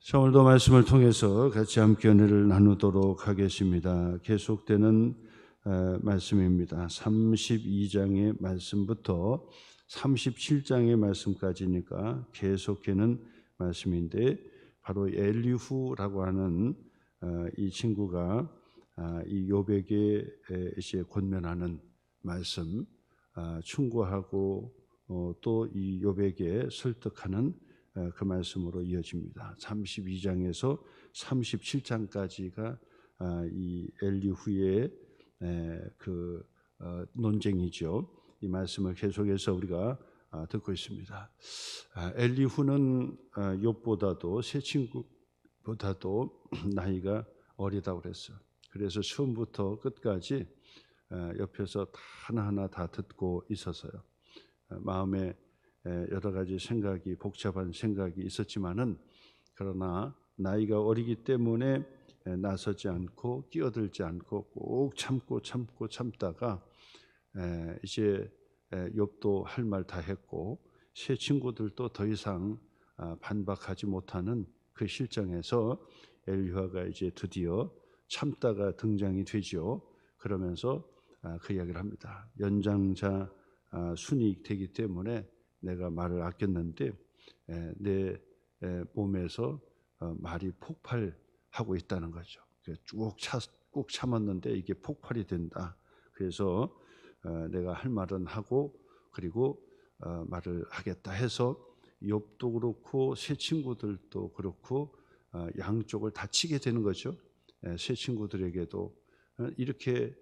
자, 오늘도 말씀을 통해서 같이 함께 은혜를 나누도록 하겠습니다. 계속되는 말씀입니다. 32장의 말씀부터 37장의 말씀까지니까 계속되는 말씀인데, 바로 엘리후라고 하는 이 친구가 이 욥에게 이제 권면하는 말씀, 충고하고 또 이 욥에게 설득하는 그 말씀으로 이어집니다. 32장에서 37장까지가 이 엘리후의 그 논쟁이죠. 이 말씀을 계속해서 우리가 듣고 있습니다. 엘리후는 욥보다도 세 친구보다도 나이가 어리다고 그랬어요. 그래서 처음부터 끝까지 옆에서 하나하나 다 듣고 있었어요. 마음에 여러 가지 생각이, 복잡한 생각이 있었지만은, 그러나 나이가 어리기 때문에 나서지 않고 끼어들지 않고 꼭 참다가 이제 욥도 할 말 다 했고 새 친구들도 더 이상 반박하지 못하는 그 실정에서 엘리후가 이제 드디어 참다가 등장이 되죠. 그러면서 그 이야기를 합니다. 연장자 순이 되기 때문에 내가 말을 아꼈는데 내 몸에서 말이 폭발하고 있다는 거죠. 꾹 참았는데 이게 폭발이 된다. 그래서 내가 할 말은 하고 그리고 말을 하겠다 해서 욥도 그렇고 새 친구들도 그렇고 양쪽을 다치게 되는 거죠. 새 친구들에게도 이렇게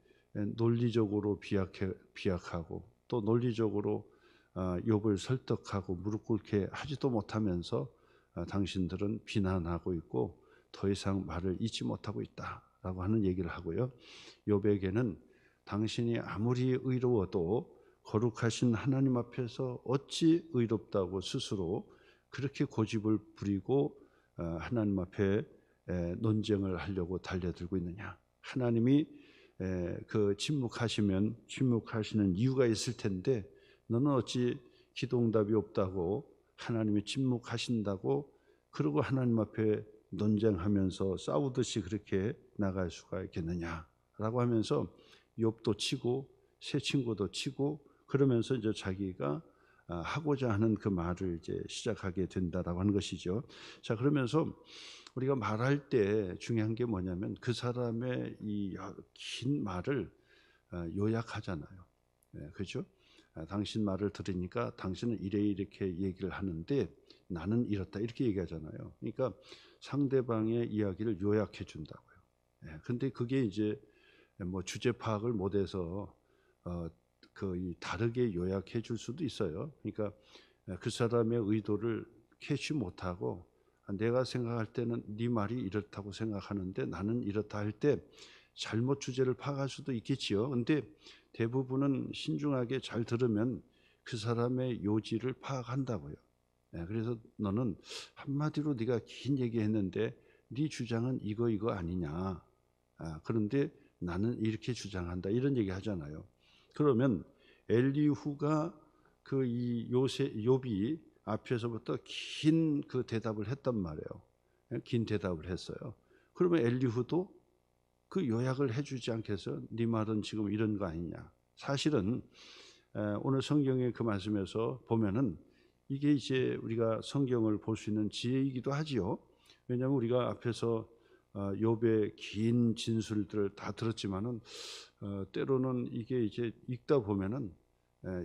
논리적으로 비약하고 또 논리적으로 욥을 설득하고 무릎 꿇게 하지도 못하면서 당신들은 비난하고 있고 더 이상 말을 잇지 못하고 있다라고 하는 얘기를 하고요. 욥에게는 당신이 아무리 의로워도 거룩하신 하나님 앞에서 어찌 의롭다고 스스로 그렇게 고집을 부리고 하나님 앞에 논쟁을 하려고 달려들고 있느냐. 하나님이 그 침묵하시는 이유가 있을 텐데 너는 어찌 기도응답이 없다고 하나님이 침묵하신다고 그러고 하나님 앞에 논쟁하면서 싸우듯이 그렇게 나갈 수가 있겠느냐라고 하면서 욥도 치고 새 친구도 치고 그러면서 이제 자기가 하고자 하는 그 말을 이제 시작하게 된다라고 하는 것이죠. 자, 그러면서 우리가 말할 때 중요한 게 뭐냐면 그 사람의 이 긴 말을 요약하잖아요. 그렇죠? 당신 말을 들으니까 당신은 이렇게 얘기를 하는데 나는 이렇다 이렇게 얘기하잖아요. 그러니까 상대방의 이야기를 요약해 준다고요. 근데 그게 이제 뭐 주제 파악을 못해서 다르게 요약해 줄 수도 있어요. 그러니까 그 사람의 의도를 캐치 못하고 내가 생각할 때는 네 말이 이렇다고 생각하는데 나는 이렇다 할 때 잘못 주제를 파악할 수도 있겠지요. 근데 대부분은 신중하게 잘 들으면 그 사람의 요지를 파악한다고요. 그래서 너는 한마디로 네가 긴 얘기했는데 네 주장은 이거 아니냐. 그런데 나는 이렇게 주장한다. 이런 얘기 하잖아요. 그러면 엘리후가 이 욥이 앞에서부터 긴 그 대답을 했단 말이에요. 긴 대답을 했어요. 그러면 엘리후도 그 요약을 해주지 않겠어요? 네 말은 지금 이런 거 아니냐. 사실은 오늘 성경의 그 말씀에서 보면은 이게 이제 우리가 성경을 볼 수 있는 지혜이기도 하지요. 왜냐하면 우리가 앞에서 욥의 긴 진술들을 다 들었지만은 때로는 이게 이제 읽다 보면은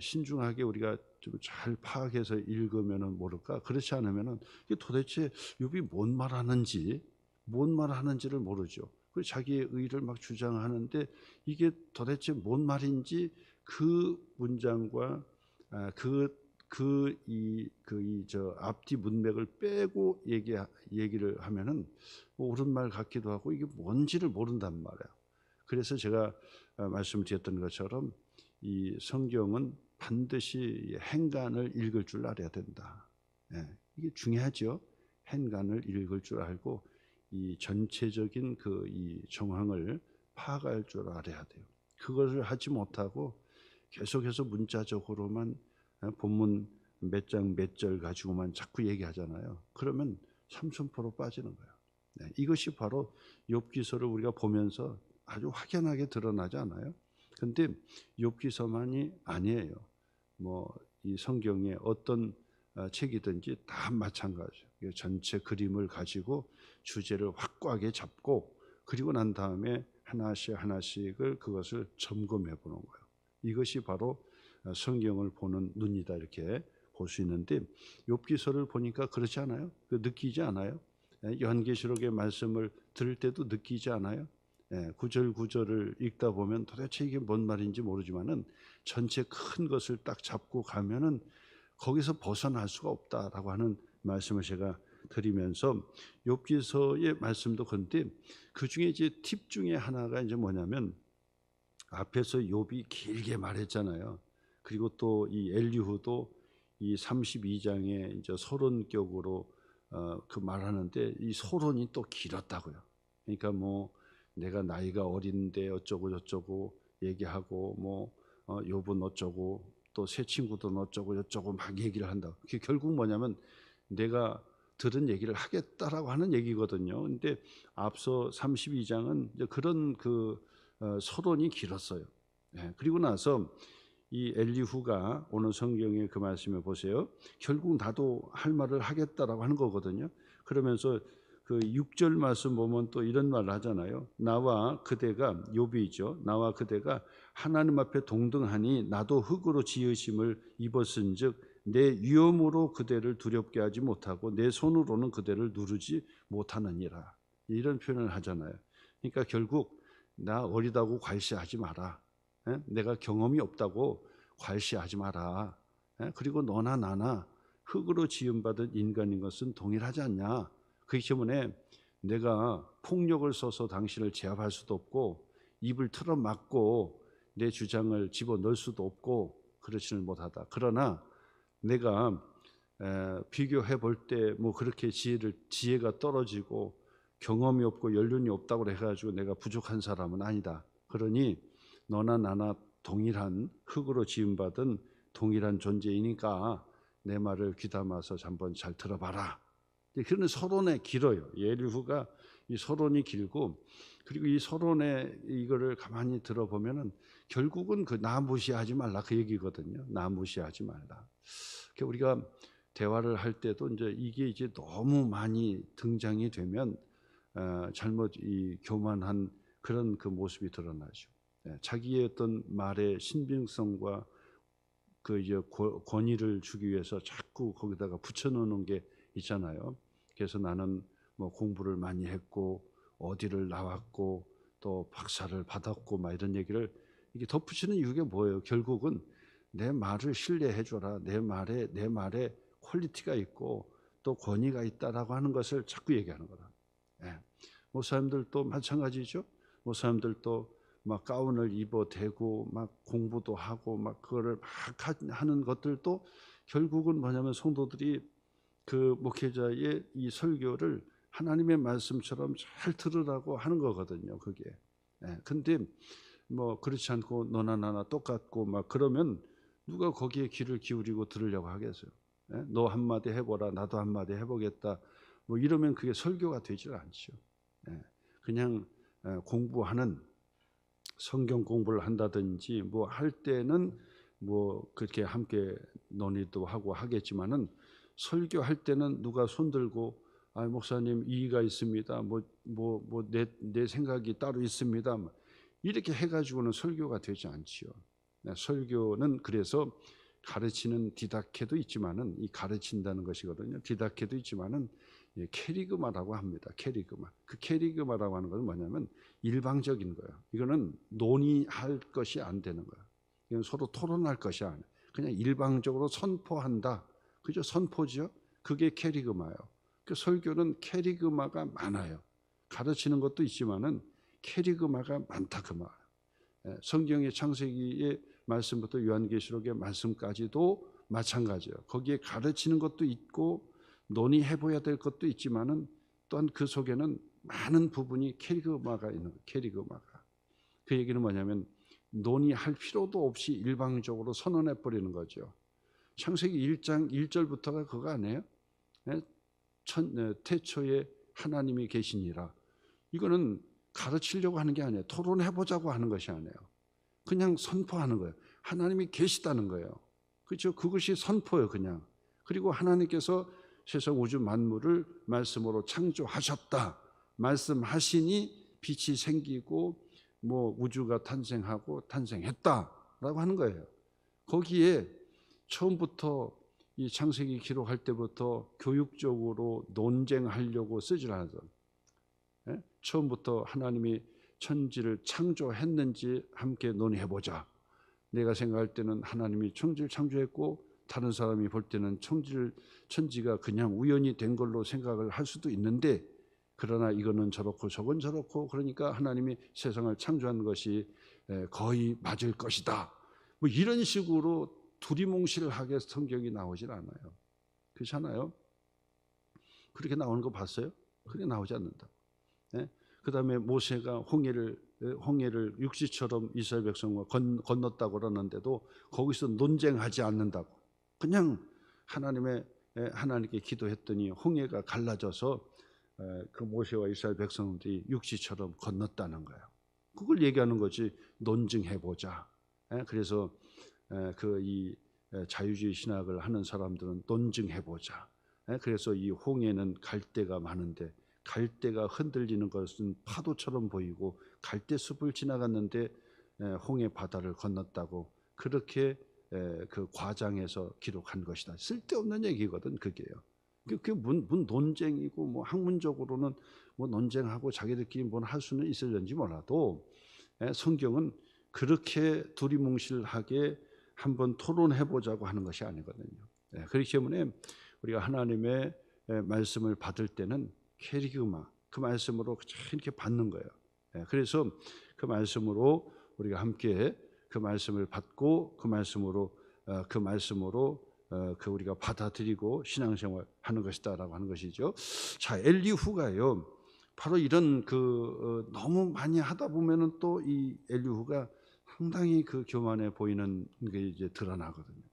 신중하게 우리가 좀 잘 파악해서 읽으면은 모를까. 그렇지 않으면은 이게 도대체 욥이 뭔 말하는지를 모르죠. 그 자기의 의를 막 주장하는데 이게 도대체 뭔 말인지 그 문장과 저 앞뒤 문맥을 빼고 얘기를 하면은 뭐 옳은 말 같기도 하고 이게 뭔지를 모른단 말이에요. 그래서 제가 말씀드렸던 것처럼 이 성경은 반드시 행간을 읽을 줄 알아야 된다. 이게 중요하죠. 행간을 읽을 줄 알고 이 전체적인 이 정황을 파악할 줄 알아야 돼요. 그것을 하지 못하고 계속해서 문자적으로만 본문 몇 장 몇 절 가지고만 자꾸 얘기하잖아요. 그러면 3000% 빠지는 거예요. 네, 이것이 바로 욥기서를 우리가 보면서 아주 확연하게 드러나지 않아요? 근데 욥기서만이 아니에요. 뭐 이 성경의 어떤 책이든지 다 마찬가지예요. 전체 그림을 가지고 주제를 확고하게 잡고 그리고 난 다음에 하나씩 하나씩을 그것을 점검해 보는 거예요. 이것이 바로 성경을 보는 눈이다 이렇게 볼 수 있는데 욥기서를 보니까 그렇지 않아요? 느끼지 않아요? 요한계시록의 말씀을 들을 때도 느끼지 않아요? 구절 구절을 읽다 보면 도대체 이게 뭔 말인지 모르지만은 전체 큰 것을 딱 잡고 가면은 거기서 벗어날 수가 없다라고 하는 말씀을 제가 드리면서 욥기서의 말씀도 그런데 그 중에 이제 팁 중에 하나가 이제 뭐냐면 앞에서 욥이 길게 말했잖아요. 그리고 또 이 엘리후도 이 32장에 이제 서론격으로 그 말하는데 이 서론이 또 길었다고요. 그러니까 뭐 내가 나이가 어린데 어쩌고 저쩌고 얘기하고 뭐 욥은 어쩌고 또 새 친구도 어쩌고 저쩌고 막 얘기를 한다. 그게 결국 뭐냐면 내가 들은 얘기를 하겠다라고 하는 얘기거든요. 근데 앞서 32장은 이제 그런 그 서론이 길었어요. 그리고 나서 이 엘리후가 오늘 성경의 그 말씀에 보세요. 결국 나도 할 말을 하겠다라고 하는 거거든요. 그러면서 그 6절 말씀 보면 또 이런 말을 하잖아요. 나와 그대가 욥이죠. 나와 그대가 하나님 앞에 동등하니 나도 흙으로 지으심을 입었은즉 내 위엄으로 그대를 두렵게 하지 못하고 내 손으로는 그대를 누르지 못하느니라. 이런 표현을 하잖아요. 그러니까 결국 나 어리다고 괄시하지 마라. 내가 경험이 없다고 괄시하지 마라. 그리고 너나 나나 흙으로 지음받은 인간인 것은 동일하지 않냐. 그렇기 때문에 내가 폭력을 써서 당신을 제압할 수도 없고 입을 틀어막고 내 주장을 집어넣을 수도 없고 그렇지는 못하다. 그러나 내가 비교해 볼 때 뭐 그렇게 지혜가 떨어지고 경험이 없고 연륜이 없다고 해가지고 내가 부족한 사람은 아니다. 그러니 너나 나나 동일한 흙으로 지음받은 동일한 존재이니까 내 말을 귀담아서 한번 잘 들어봐라. 그런 서론에 길어요. 엘리후가 이 서론이 길고 그리고 이 서론에 이거를 가만히 들어보면은 결국은 그 나 무시하지 말라 그 얘기거든요. 나 무시하지 말라. 우리가 대화를 할 때도 이제 이게 이제 너무 많이 등장이 되면 잘못 이 교만한 그런 그 모습이 드러나죠. 자기의 어떤 말의 신빙성과 그 이제 권위를 주기 위해서 자꾸 거기다가 붙여놓는 게 있잖아요. 그래서 나는 뭐 공부를 많이 했고 어디를 나왔고 또 박사를 받았고 막 이런 얘기를 이게 덧붙이는 이유가 뭐예요? 결국은 내 말을 신뢰해 줘라. 내 말에 퀄리티가 있고 또 권위가 있다라고 하는 것을 자꾸 얘기하는 거다. 목사님들도 마찬가지죠. 목사님들도 막 가운을 입어 대고 막 공부도 하고 막 그거를 막 하는 것들도 결국은 뭐냐면 성도들이 그 목회자의 이 설교를 하나님의 말씀처럼 잘 들으라고 하는 거거든요. 그게. 근데 뭐 그렇지 않고 너나 나나 똑같고 막 그러면 누가 거기에 귀를 기울이고 들으려고 하겠어요. 너 한마디 해보라, 나도 한마디 해보겠다. 뭐 이러면 그게 설교가 되질 않죠. 그냥 공부하는 성경 공부를 한다든지 뭐 할 때는 뭐 그렇게 함께 논의도 하고 하겠지만은 설교할 때는 누가 손들고 목사님 이의가 있습니다. 내 생각이 따로 있습니다. 이렇게 해가지고는 설교가 되지 않지요. 설교는 그래서 가르치는 디다케도 있지만은 이 가르친다는 것이거든요. 디다케도 있지만은 캐리그마라고 합니다. 캐리그마. 그 캐리그마라고 하는 것은 뭐냐면 일방적인 거예요. 이거는 논의할 것이 안 되는 거예요. 이건 서로 토론할 것이 아니에요. 그냥 일방적으로 선포한다. 그죠? 선포죠. 그게 캐리그마예요. 그 설교는 캐리그마가 많아요. 가르치는 것도 있지만은 캐리그마가 많다 그 말. 성경의 창세기의 말씀부터 요한계시록의 말씀까지도 마찬가지예요. 거기에 가르치는 것도 있고 논의해봐야 될 것도 있지만은 또한 그 속에는 많은 부분이 캐리그마가 있는 거예요. 캐리그마가. 그 얘기는 뭐냐면 논의할 필요도 없이 일방적으로 선언해버리는 거죠. 창세기 1장 1절부터가 그거 아니에요? 태초에 하나님이 계시니라. 이거는 가르치려고 하는 게 아니에요. 토론해보자고 하는 것이 아니에요. 그냥 선포하는 거예요. 하나님이 계시다는 거예요. 그렇죠? 그것이 선포예요, 그냥. 그리고 하나님께서 세상 우주 만물을 말씀으로 창조하셨다. 말씀하시니 빛이 생기고 뭐 우주가 탄생했다라고 하는 거예요. 거기에 처음부터 이 창세기 기록할 때부터 교육적으로 논쟁하려고 쓰질 않아서 처음부터 하나님이 천지를 창조했는지 함께 논의해보자. 내가 생각할 때는 하나님이 천지를 창조했고 다른 사람이 볼 때는 천지가 그냥 우연히 된 걸로 생각을 할 수도 있는데, 그러나 이거는 저렇고 저건 저렇고, 그러니까 하나님이 세상을 창조한 것이 거의 맞을 것이다. 뭐 이런 식으로 두리뭉실하게 성경이 나오질 않아요. 그렇잖아요. 그렇게 나오는 거 봤어요? 그렇게 나오지 않는다. 그 다음에 모세가 홍해를 육지처럼 이스라엘 백성과 건넜다고 그러는데도 거기서 논쟁하지 않는다고. 그냥 하나님께 기도했더니 홍해가 갈라져서 그 모세와 이스라엘 백성들이 육지처럼 건넜다는 거예요. 그걸 얘기하는 거지, 논증해보자. 그래서 이 자유주의 신학을 하는 사람들은 논증해보자. 그래서 이 홍해는 갈대가 많은데 갈대가 흔들리는 것은 파도처럼 보이고 갈대숲을 지나갔는데 홍해 바다를 건넜다고, 그렇게 그 과장해서 기록한 것이다. 쓸데없는 얘기거든 그게요. 그게 뭔 논쟁이고, 뭐 학문적으로는 뭐 논쟁하고 자기들끼리 뭘 할 수는 있을런지 몰라도 성경은 그렇게 두리뭉실하게 한번 토론해보자고 하는 것이 아니거든요. 그렇기 때문에 우리가 하나님의 말씀을 받을 때는 캐리그마, 그 말씀으로 이렇게 받는 거예요. 그래서 그 말씀으로 우리가 함께 그 말씀을 받고 그 말씀으로 우리가 받아들이고 신앙생활 하는 것이다라고 하는 것이죠. 자, 엘리후가요, 바로 이런 너무 많이 하다 보면은 또 이 엘리후가 상당히 그 교만해 보이는 게 이제 드러나거든요.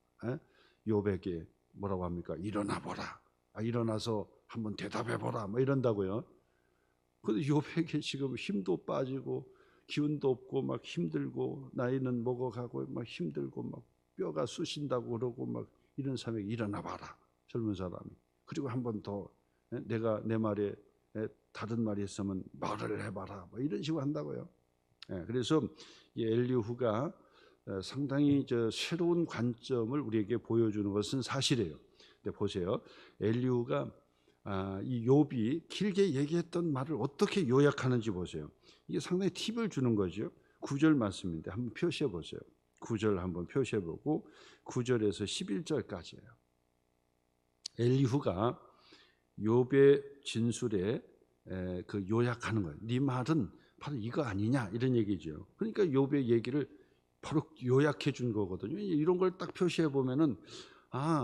욥에게 뭐라고 합니까? 일어나 보라. 일어나서 한번 대답해 보라. 뭐 이런다고요. 근데 욥에게 지금 힘도 빠지고 기운도 없고 막 힘들고 나이는 먹어가고 막 힘들고 막 뼈가 쑤신다고 그러고 막 이런 사람에게 일어나 봐라. 젊은 사람이. 그리고 한 번 더 내가 내 말에 다른 말이 있으면 말을 해봐라. 뭐 이런 식으로 한다고요. 그래서 이 엘리후가 상당히 새로운 관점을 우리에게 보여주는 것은 사실이에요. 근데 보세요, 엘리후가 이 욥이 길게 얘기했던 말을 어떻게 요약하는지 보세요. 이게 상당히 팁을 주는 거죠. 9절 말씀인데 한번 표시해 보세요. 9절 한번 표시해 보고 9절에서 11절까지예요. 엘리후가 욥의 진술에 그 요약하는 거예요. 네 말은 바로 이거 아니냐, 이런 얘기죠. 그러니까 욥의 얘기를 바로 요약해 준 거거든요. 이런 걸 딱 표시해 보면은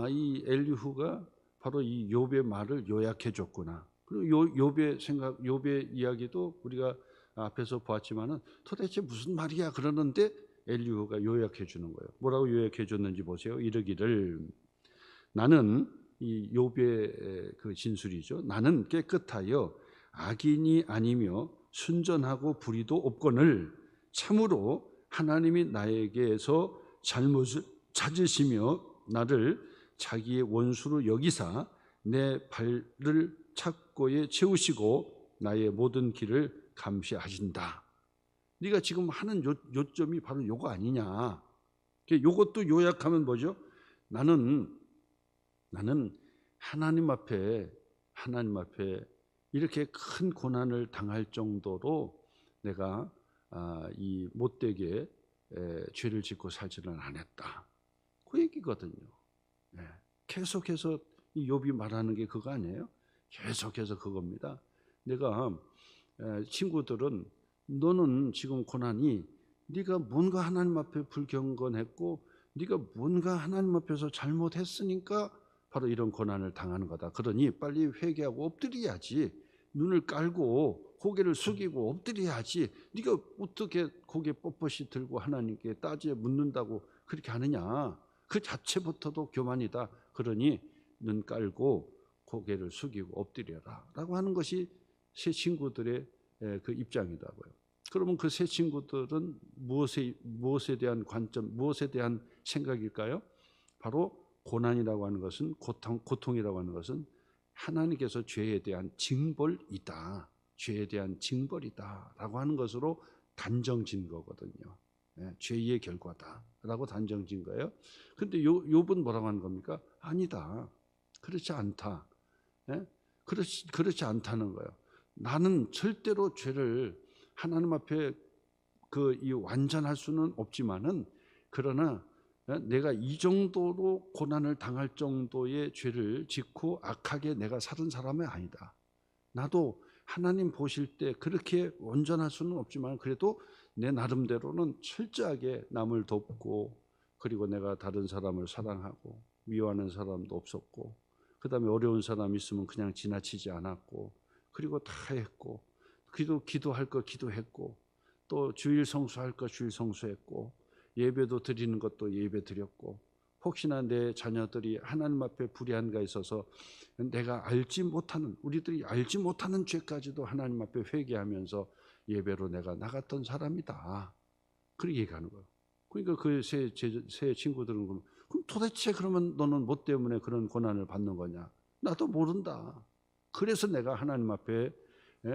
이 엘리후가 바로 이 욥의 말을 요약해 줬구나. 그리고 욥의 이야기도 우리가 앞에서 보았지만은 도대체 무슨 말이야 그러는데 엘리후가 요약해 주는 거예요. 뭐라고 요약해 줬는지 보세요. 이르기를, 나는, 이 욥의 그 진술이죠. 나는 깨끗하여 악인이 아니며 순전하고 불의도 없거늘 참으로 하나님이 나에게서 잘못을 찾으시며 나를 자기의 원수로 여기사 내 발을 착고에 채우시고 나의 모든 길을 감시하신다. 네가 지금 하는 요점이 바로 요거 아니냐. 요것도 요약하면 뭐죠? 나는 하나님 앞에 이렇게 큰 고난을 당할 정도로 내가 이 못되게 죄를 짓고 살지는 않았다. 그 얘기거든요. 계속해서 이 욥이 말하는 게 그거 아니에요? 계속해서 그겁니다. 내가 친구들은 너는 지금 고난이 네가 뭔가 하나님 앞에 불경건했고 네가 뭔가 하나님 앞에서 잘못했으니까 바로 이런 고난을 당하는 거다. 그러니 빨리 회개하고 엎드려야지. 눈을 깔고 고개를 숙이고 엎드려야지. 네가 어떻게 고개 뻣뻣이 들고 하나님께 따지에 묻는다고 그렇게 하느냐. 그 자체부터도 교만이다. 그러니 눈 깔고 고개를 숙이고 엎드려라라고 하는 것이 세 친구들의 그 입장이라고요. 그러면 그 세 친구들은 무엇에 대한 관점, 무엇에 대한 생각일까요? 바로 고난이라고 하는 것은, 고통이라고 하는 것은 하나님께서 죄에 대한 징벌이다. 죄에 대한 징벌이다라고 하는 것으로 단정진 거거든요. 죄의 결과다라고 단정진 거예요. 근데 욥은 뭐라고 하는 겁니까? 아니다. 그렇지 않다. 그렇지 않다는 거예요. 나는 절대로 죄를 하나님 앞에 이 완전할 수는 없지만은, 그러나 내가 이 정도로 고난을 당할 정도의 죄를 짓고 악하게 내가 살은 사람이 아니다. 나도 하나님 보실 때 그렇게 온전할 수는 없지만 그래도 내 나름대로는 철저하게 남을 돕고, 그리고 내가 다른 사람을 사랑하고 미워하는 사람도 없었고, 그 다음에 어려운 사람 있으면 그냥 지나치지 않았고, 그리고 다 했고, 기도할 거 기도했고, 또 주일 성수할 거 주일 성수했고, 예배도 드리는 것도 예배 드렸고, 혹시나 내 자녀들이 하나님 앞에 불의한가 있어서 내가 우리들이 알지 못하는 죄까지도 하나님 앞에 회개하면서 예배로 내가 나갔던 사람이다. 그렇게 얘기하는 거예요. 그러니까 그 세 친구들은 그럼 도대체 그러면 너는 뭐 때문에 그런 고난을 받는 거냐? 나도 모른다. 그래서 내가 하나님 앞에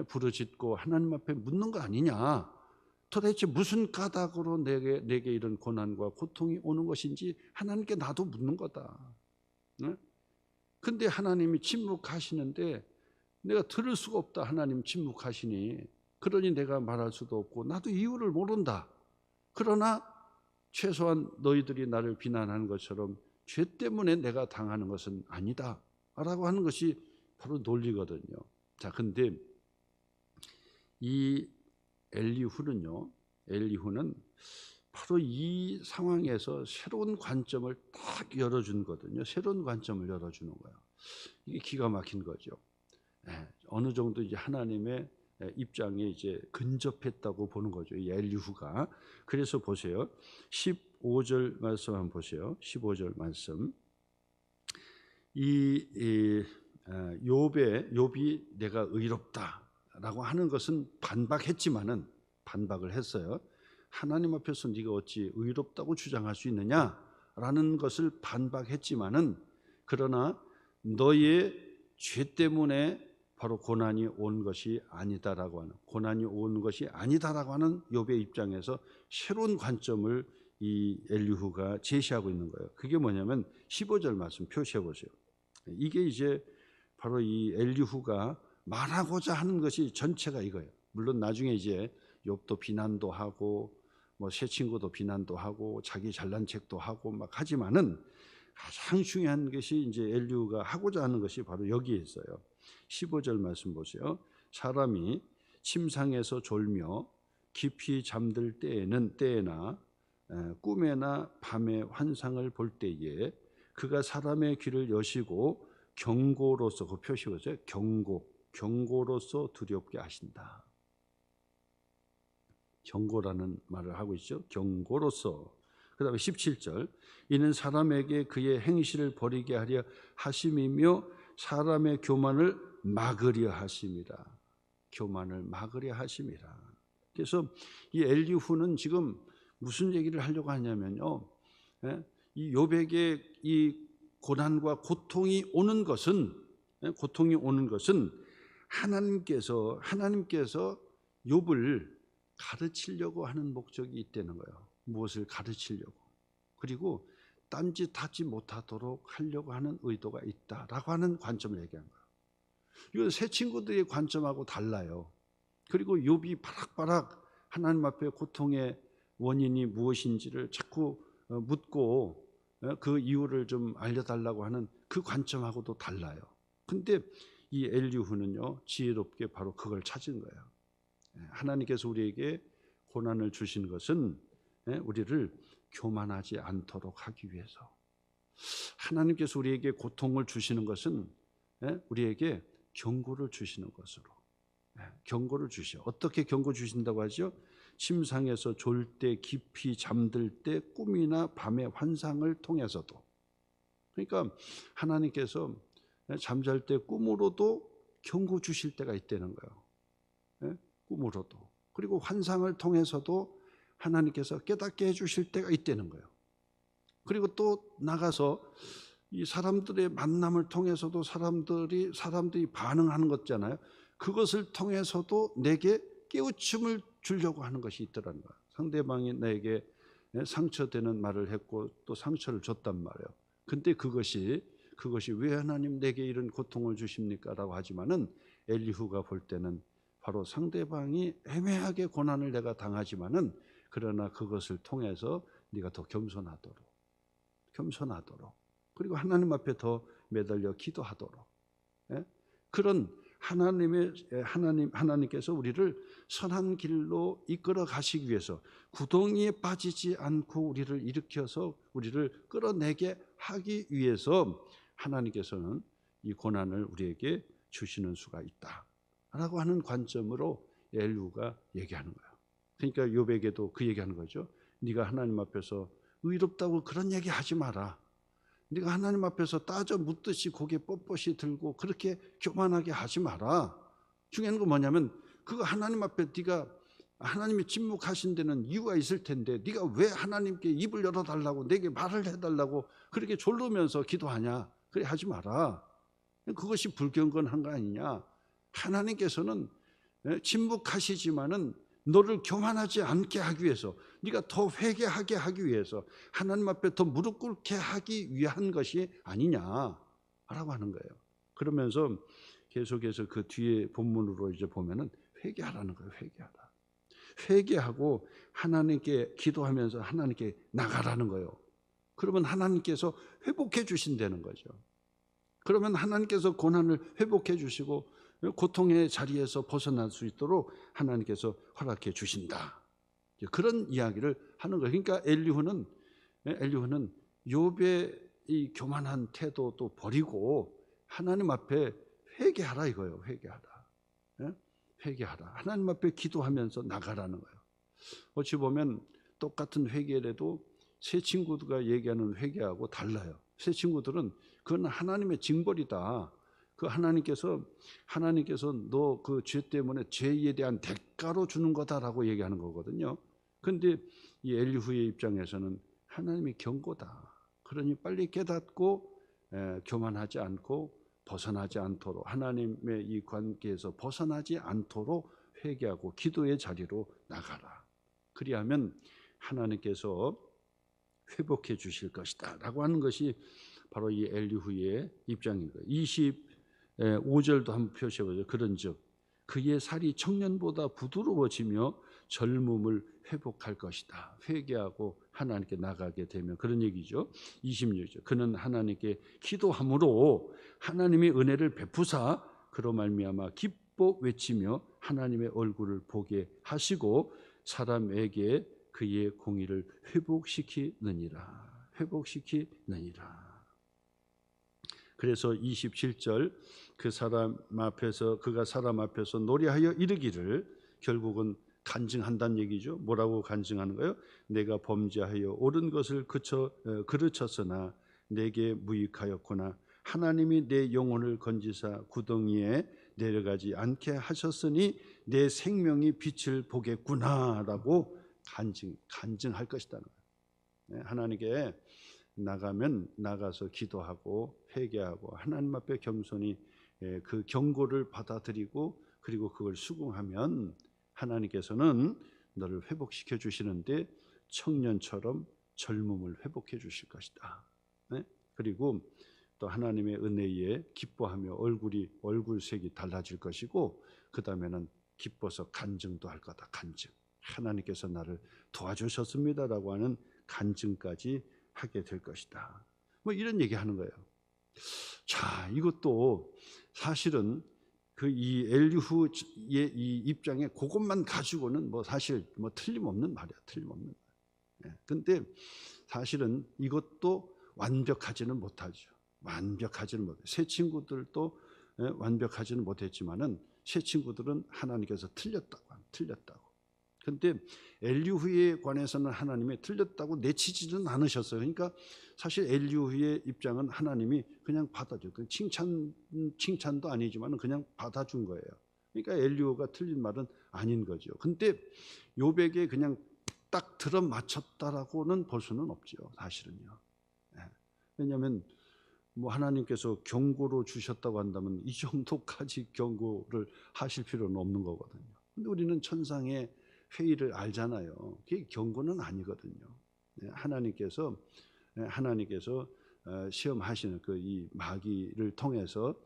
부르짖고 하나님 앞에 묻는 거 아니냐? 도대체 무슨 까닭으로 내게 이런 고난과 고통이 오는 것인지 하나님께 나도 묻는 거다. 근데 하나님이 침묵하시는데 내가 들을 수가 없다. 하나님 침묵하시니. 그러니 내가 말할 수도 없고 나도 이유를 모른다. 그러나 최소한 너희들이 나를 비난하는 것처럼 죄 때문에 내가 당하는 것은 아니다 라고 하는 것이 바로 논리거든요. 자, 근데 이 엘리후는 바로 이 상황에서 새로운 관점을 딱 열어준 거거든요. 새로운 관점을 열어주는 거예요. 이게 기가 막힌 거죠. 어느 정도 이제 하나님의 입장에 이제 근접했다고 보는 거죠. 이 엘리후가. 그래서 보세요. 15절 말씀 한번 보세요. 15절 말씀. 욥이 내가 의롭다라고 하는 것은 반박을 했어요. 하나님 앞에서 네가 어찌 의롭다고 주장할 수 있느냐라는 것을 반박했지만은, 그러나 너의 죄 때문에 바로 고난이 온 것이 아니다라고 하는 욥의 입장에서 새로운 관점을 이 엘리후가 제시하고 있는 거예요. 그게 뭐냐면 15절 말씀 표시해 보세요. 이게 이제 바로 이 엘리후가 말하고자 하는 것이 전체가 이거예요. 물론 나중에 이제 욥도 비난도 하고 뭐 새 친구도 비난도 하고 자기 잘난 척도 하고 막 하지만은 가장 중요한 것이 이제 엘리후가 하고자 하는 것이 바로 여기에 있어요. 15절 말씀 보세요. 사람이 침상에서 졸며 깊이 잠들 때에나 꿈에나 밤에 환상을 볼 때에 그가 사람의 귀를 여시고 경고로서, 그 표시 보세요. 경고로서 두렵게 하신다. 경고라는 말을 하고 있죠. 경고로서. 그 다음에 17절. 이는 사람에게 그의 행실을 버리게 하려 하심이며 사람의 교만을 막으려 하심이라. 교만을 막으려 하심이라. 그래서 이 엘리후는 지금 무슨 얘기를 하려고 하냐면요. 이 욥에게 이 고난과 고통이 오는 것은 하나님께서 욥을 가르치려고 하는 목적이 있다는 거예요. 무엇을 가르치려고. 그리고 딴짓하지 못하도록 하려고 하는 의도가 있다라고 하는 관점을 얘기한 거예요. 이건 새 친구들의 관점하고 달라요. 그리고 욥이 바락바락 하나님 앞에 고통의 원인이 무엇인지를 자꾸 묻고 그 이유를 좀 알려달라고 하는 그 관점하고도 달라요. 근데 이 엘리후는요, 지혜롭게 바로 그걸 찾은 거예요. 하나님께서 우리에게 고난을 주신 것은 우리를 교만하지 않도록 하기 위해서, 하나님께서 우리에게 고통을 주시는 것은 우리에게 경고를 주시는 것으로, 경고를 주셔. 어떻게 경고 주신다고 하죠? 침상에서 졸 때, 깊이 잠들 때, 꿈이나 밤의 환상을 통해서도. 그러니까 하나님께서 잠잘 때 꿈으로도 경고 주실 때가 있다는 거예요. 꿈으로도. 그리고 환상을 통해서도 하나님께서 깨닫게 해주실 때가 있다는 거예요. 그리고 또 나가서 이 사람들의 만남을 통해서도 사람들이 반응하는 것잖아요. 그것을 통해서도 내게 깨우침을 주려고 하는 것이 있더라는 거예요. 상대방이 내게 상처되는 말을 했고 또 상처를 줬단 말이에요. 근데 그것이 왜 하나님 내게 이런 고통을 주십니까? 라고 하지만은 엘리후가 볼 때는 바로 상대방이 애매하게 고난을 내가 당하지만은 그러나 그것을 통해서 네가 더 겸손하도록 그리고 하나님 앞에 더 매달려 기도하도록 그런 하나님께서 우리를 선한 길로 이끌어 가시기 위해서 구덩이에 빠지지 않고 우리를 일으켜서 우리를 끌어내게 하기 위해서 하나님께서는 이 고난을 우리에게 주시는 수가 있다라고 하는 관점으로 엘리후가 얘기하는 거예요. 그러니까 욥에게도 그 얘기하는 거죠. 네가 하나님 앞에서 의롭다고 그런 얘기 하지 마라. 네가 하나님 앞에서 따져 묻듯이 고개 뻣뻣이 들고 그렇게 교만하게 하지 마라. 중요한 건 뭐냐면 그거 하나님 앞에 네가 하나님이 침묵하신 데는 이유가 있을 텐데 네가 왜 하나님께 입을 열어달라고 내게 말을 해달라고 그렇게 졸르면서 기도하냐. 그래 하지 마라. 그것이 불경건한 거 아니냐. 하나님께서는 침묵하시지만은 너를 교만하지 않게 하기 위해서 네가 더 회개하게 하기 위해서 하나님 앞에 더 무릎 꿇게 하기 위한 것이 아니냐라고 하는 거예요. 그러면서 계속해서 그 뒤에 본문으로 이제 보면은 회개하라는 거예요. 회개하고 하나님께 기도하면서 하나님께 나가라는 거예요. 그러면 하나님께서 회복해 주신다는 거죠. 그러면 하나님께서 고난을 회복해 주시고 고통의 자리에서 벗어날 수 있도록 하나님께서 허락해 주신다. 그런 이야기를 하는 거예요. 그러니까 엘리후는 욥의 이 교만한 태도도 버리고 하나님 앞에 회개하라 이거예요. 회개하라. 하나님 앞에 기도하면서 나가라는 거예요. 어찌 보면 똑같은 회개라도 새 친구들과 얘기하는 회개하고 달라요. 새 친구들은 그건 하나님의 징벌이다. 그 하나님께서 너 그 죄 때문에 죄에 대한 대가로 주는 거다라고 얘기하는 거거든요. 그런데 이 엘리후의 입장에서는 하나님의 경고다. 그러니 빨리 깨닫고 교만하지 않고 벗어나지 않도록 하나님의 이 관계에서 벗어나지 않도록 회개하고 기도의 자리로 나가라. 그리하면 하나님께서 회복해 주실 것이다 라고 하는 것이 바로 이 엘리후의 입장인 거예요. 25절도 한번 표시해보죠. 그런즉 그의 살이 청년보다 부드러워지며 젊음을 회복할 것이다. 회개하고 하나님께 나가게 되면 그런 얘기죠. 26절 그는 하나님께 기도함으로 하나님의 은혜를 베푸사 그로 말미암아 기뻐 외치며 하나님의 얼굴을 보게 하시고 사람에게 그의 공의를 회복시키느니라. 그래서 27절 그가 사람 앞에서 노래하여 이르기를 결국은 간증한다는 얘기죠. 뭐라고 간증하는 거예요? 내가 범죄하여 옳은 것을 그르쳤으나 내게 무익하였구나. 하나님이 내 영혼을 건지사 구덩이에 내려가지 않게 하셨으니 내 생명이 빛을 보겠구나라고 간증할 것이다. 하나님께 나가서 기도하고 회개하고 하나님 앞에 겸손히 그 경고를 받아들이고 그리고 그걸 수긍하면 하나님께서는 너를 회복시켜 주시는데 청년처럼 젊음을 회복해 주실 것이다. 그리고 또 하나님의 은혜에 기뻐하며 얼굴색이 달라질 것이고 그 다음에는 기뻐서 간증도 할 거다. 간증. 하나님께서 나를 도와주셨습니다라고 하는 간증까지 하게 될 것이다. 뭐 이런 얘기하는 거예요. 자, 이것도 사실은 그 이 엘리후의 이 입장에 그것만 가지고는 뭐 사실 뭐 틀림없는 말이야. 근데 사실은 이것도 완벽하지는 못하죠. 새 친구들도 완벽하지는 못했지만은 새 친구들은 하나님께서 틀렸다고. 근데 엘리후에 관해서는 하나님이 틀렸다고 내치지는 않으셨어요. 그러니까 사실 엘리후의 입장은 하나님이 그냥 받아줘. 칭찬도 아니지만 그냥 받아준 거예요. 그러니까 엘리후가 틀린 말은 아닌 거죠. 근데 욥에게 그냥 딱 들어맞췄다라고는 볼 수는 없죠. 사실은요. 왜냐하면 뭐 하나님께서 경고로 주셨다고 한다면 이 정도까지 경고를 하실 필요는 없는 거거든요. 근데 우리는 천상의 회의를 알잖아요. 그게 경고는 아니거든요. 하나님께서 시험하시는 그 이 마귀를 통해서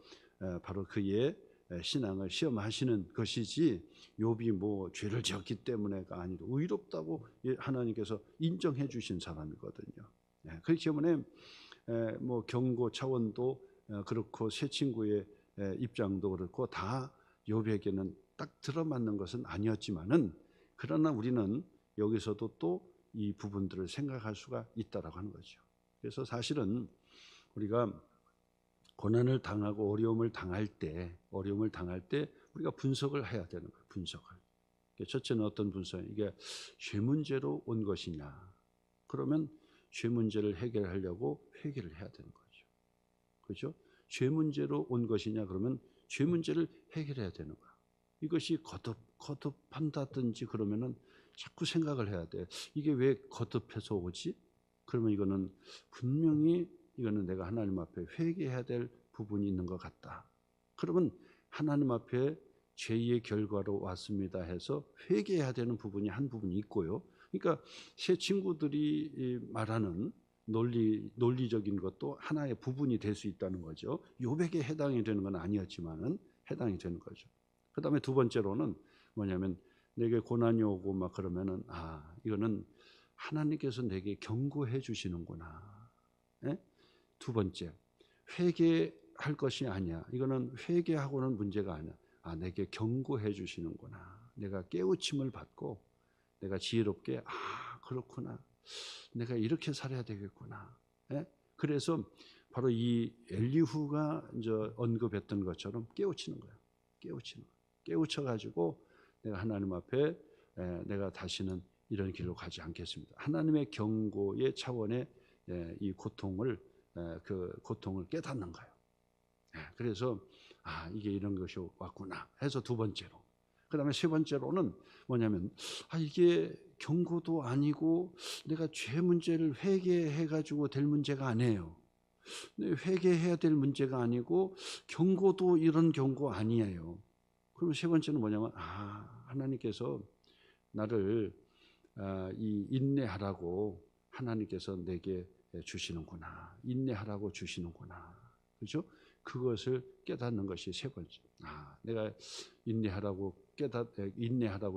바로 그의 신앙을 시험하시는 것이지, 욥이 뭐 죄를 지었기 때문에가 아니라 의롭다고 하나님께서 인정해 주신 사람이거든요. 그렇기 때문에 뭐 경고 차원도 그렇고 새 친구의 입장도 그렇고 다 욥에게는 딱 들어맞는 것은 아니었지만은, 그러나 우리는 여기서도 또 이 부분들을 생각할 수가 있다라고 하는 거죠. 그래서 사실은 우리가 고난을 당하고 어려움을 당할 때 우리가 분석을 해야 되는 거예요. 분석을. 첫째는 어떤 분석? 이게 죄 문제로 온 것이냐? 그러면 죄 문제를 해결하려고 회개를 해야 되는 거죠. 그렇죠? 죄 문제로 온 것이냐? 그러면 죄 문제를 해결해야 되는 거야. 이것이 거듭한다든지 그러면은 자꾸 생각을 해야 돼. 이게 왜 거듭해서 오지? 그러면 이거는 분명히 이거는 내가 하나님 앞에 회개해야 될 부분이 있는 것 같다. 그러면 하나님 앞에 죄의 결과로 왔습니다 해서 회개해야 되는 부분이 한 부분이 있고요. 그러니까 새 친구들이 말하는 논리적인 것도 하나의 부분이 될 수 있다는 거죠. 욥에게 해당이 되는 건 아니었지만은 해당이 되는 거죠. 그다음에 두 번째로는 뭐냐면, 내게 고난이 오고 막 그러면은 이거는 하나님께서 내게 경고해 주시는구나. 두 번째, 회개할 것이 아니야. 이거는 회개하고는 문제가 아니야. 내게 경고해 주시는구나. 내가 깨우침을 받고 내가 지혜롭게 그렇구나. 내가 이렇게 살아야 되겠구나. 그래서 바로 이 엘리후가 이제 언급했던 것처럼 깨우치는 거예요. 깨우쳐 가지고 내가 하나님 앞에 내가 다시는 이런 길로 가지 않겠습니다. 하나님의 경고의 차원의 이 고통을 깨닫는 거예요. 그래서 이게 이런 것이 왔구나 해서 두 번째로. 그다음에 세 번째로는 뭐냐면, 이게 경고도 아니고 내가 죄 문제를 회개해 가지고 될 문제가 아니에요. 회개해야 될 문제가 아니고 경고도 이런 경고 아니에요. 그럼 세 번째는 뭐냐면, 하나님께서 나를 이 인내하라고 하나님께서 내게 주시는구나. 인내하라고 주시는구나. 그렇죠? 그것을 깨닫는 것이 세 번째. 내가 인내하라고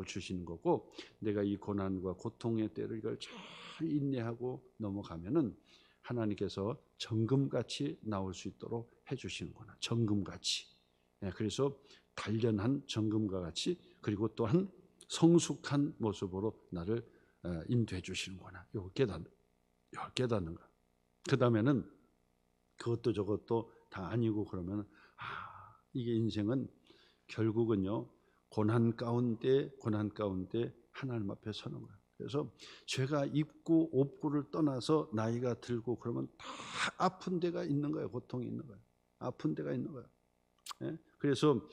주시는 거고, 내가 이 고난과 고통의 때를 이걸 잘 인내하고 넘어가면은 하나님께서 정금같이 나올 수 있도록 해주시는구나. 정금같이. 그래서 단련한 정금과 같이, 그리고 또한 성숙한 모습으로 나를 인도해 주시는구나. 이거 깨닫는 거. 그 다음에는 그것도 저것도 다 아니고 그러면 이게 인생은 결국은요, 고난 가운데 하나님 앞에 서는 거예요. 그래서 죄가 있고 없고를 떠나서 나이가 들고 그러면 다 아픈 데가 있는 거예요. 고통이 있는 거예요. 아픈 데가 있는 거예요. 그래서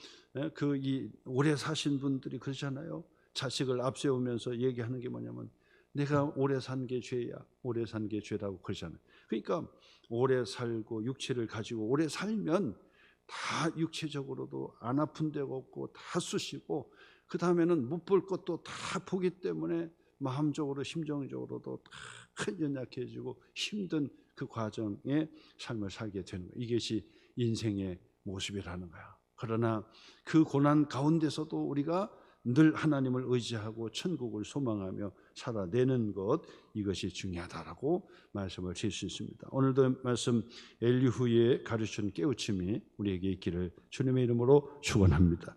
이 오래 사신 분들이 그러잖아요. 자식을 앞세우면서 얘기하는 게 뭐냐면, 내가 오래 산 게 죄야. 오래 산 게 죄라고 그러잖아요. 그러니까 오래 살고 육체를 가지고 오래 살면 다 육체적으로도 안 아픈 데가 없고 다 쑤시고, 그 다음에는 못 볼 것도 다 보기 때문에 마음적으로 심정적으로도 다 연약해지고 힘든 그 과정의 삶을 살게 되는 거예요. 이것이 인생의 모습이라는 거야. 그러나 그 고난 가운데서도 우리가 늘 하나님을 의지하고 천국을 소망하며 살아내는 것, 이것이 중요하다라고 말씀을 드릴 수 있습니다. 오늘도 말씀 엘리후의 가르치는 깨우침이 우리에게 있기를 주님의 이름으로 축원합니다.